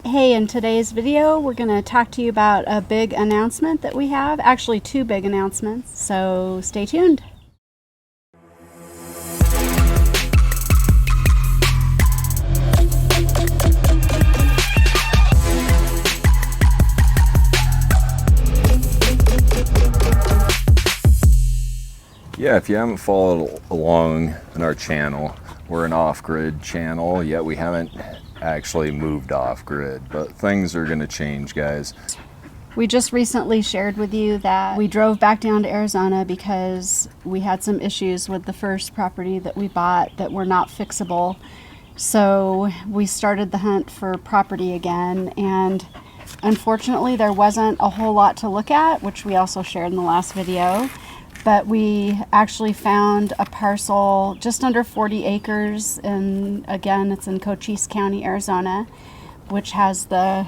Hey, in today's video, we're going to talk to you about a big announcement that we have. Actually, two big announcements, so stay tuned. Yeah, if you haven't followed along in our channel, we're an off-grid channel, yet we haven't actually moved off-grid, but things are going to change, guys. We just recently shared with you that we drove back down to Arizona because we had some issues with the first property that we bought that were not fixable. So we started the hunt for property again, and unfortunately there wasn't a whole lot to look at, which we also shared in the last video. But we actually found a parcel just under 40 acres, and again, it's in Cochise County, Arizona, which has the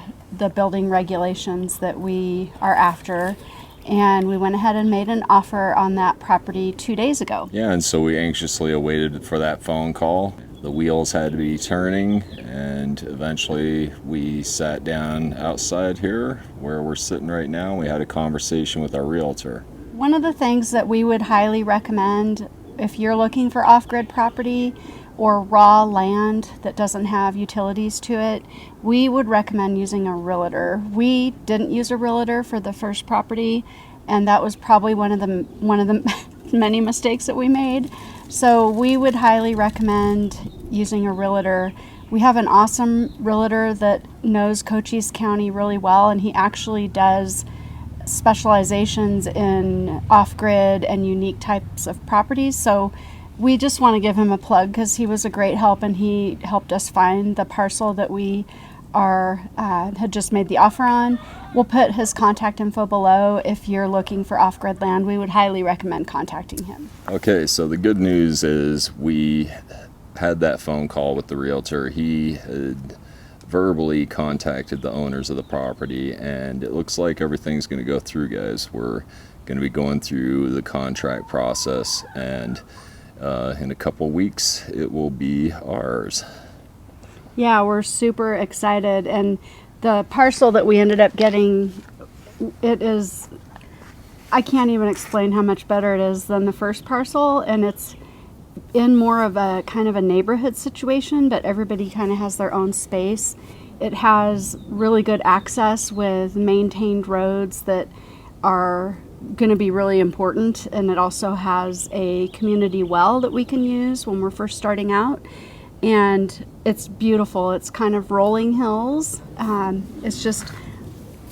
building regulations that we are after. And we went ahead and made an offer on that property 2 days ago. Yeah, and so we anxiously awaited for that phone call. The wheels had to be turning, and eventually we sat down outside here where we're sitting right now. We had a conversation with our realtor. One of the things that we would highly recommend if you're looking for off-grid property or raw land that doesn't have utilities to it, we would recommend using a realtor. We didn't use a realtor for the first property, and that was probably one of the many mistakes that we made. So we would highly recommend using a realtor. We have an awesome realtor that knows Cochise County really well, and he actually does specializations in off-grid and unique types of properties. So we just want to give him a plug because he was a great help, and he helped us find the parcel that we had just made the offer on. We'll put his contact info below. If you're looking for off-grid land, we would highly recommend contacting him. Okay, so the good news is we had that phone call with the realtor. He had verbally contacted the owners of the property, and it looks like everything's going to go through, guys. We're going to be going through the contract process, and in a couple weeks it will be ours. Yeah, we're super excited, and the parcel that we ended up getting, it is, I can't even explain how much better it is than the first parcel, and it's in more of a kind of a neighborhood situation, but everybody kind of has their own space. It has really good access with maintained roads that are going to be really important, and it also has a community well that we can use when we're first starting out, and it's beautiful. It's kind of rolling hills. It's just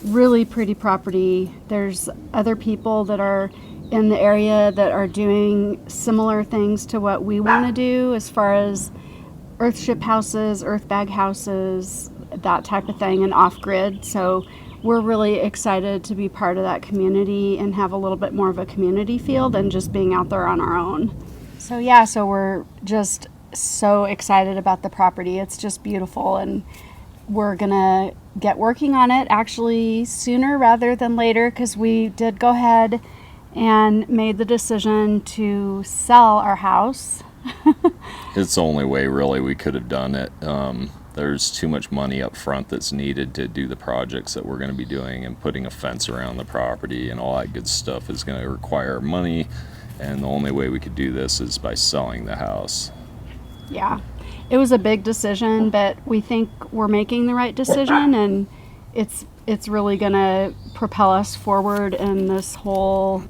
really pretty property. There's other people that are in the area that are doing similar things to what we want to do as far as earthship houses, earth bag houses, that type of thing, and off-grid. So we're really excited to be part of that community and have a little bit more of a community feel than just being out there on our own. So yeah, so we're just so excited about the property. It's just beautiful, and we're gonna get working on it actually sooner rather than later, because we did go ahead and made the decision to sell our house. It's the only way really we could have done it. There's too much money up front that's needed to do the projects that we're going to be doing, and putting a fence around the property and all that good stuff is going to require money, and the only way we could do this is by selling the house. Yeah, it was a big decision, but we think we're making the right decision, and it's really going to propel us forward in this whole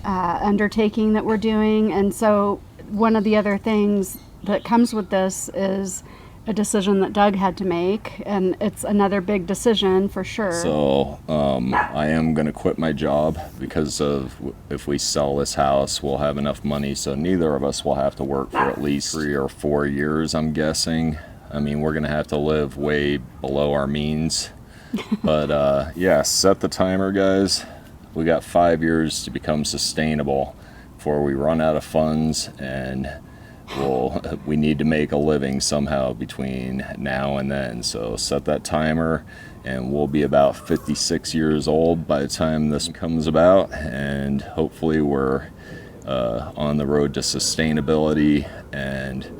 undertaking that we're doing. And so one of the other things that comes with this is a decision that Doug had to make, and it's another big decision for sure. So I am going to quit my job, because of if we sell this house, we'll have enough money so neither of us will have to work for at least 3 or 4 years, I'm guessing. I mean, we're going to have to live way below our means. But yeah, set the timer, guys. We got 5 years to become sustainable before we run out of funds, and we need to make a living somehow between now and then. So set that timer, and we'll be about 56 years old by the time this comes about, and hopefully we're on the road to sustainability and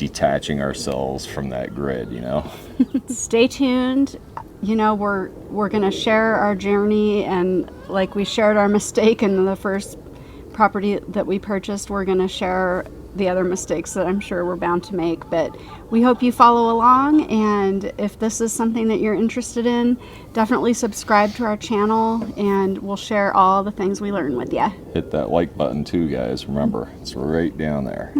detaching ourselves from that grid, you know? Stay tuned. You know, we're going to share our journey, and like we shared our mistake in the first property that we purchased, we're going to share the other mistakes that I'm sure we're bound to make. But we hope you follow along, and if this is something that you're interested in, definitely subscribe to our channel, and we'll share all the things we learn with you. Hit that like button too, guys. Remember, it's right down there.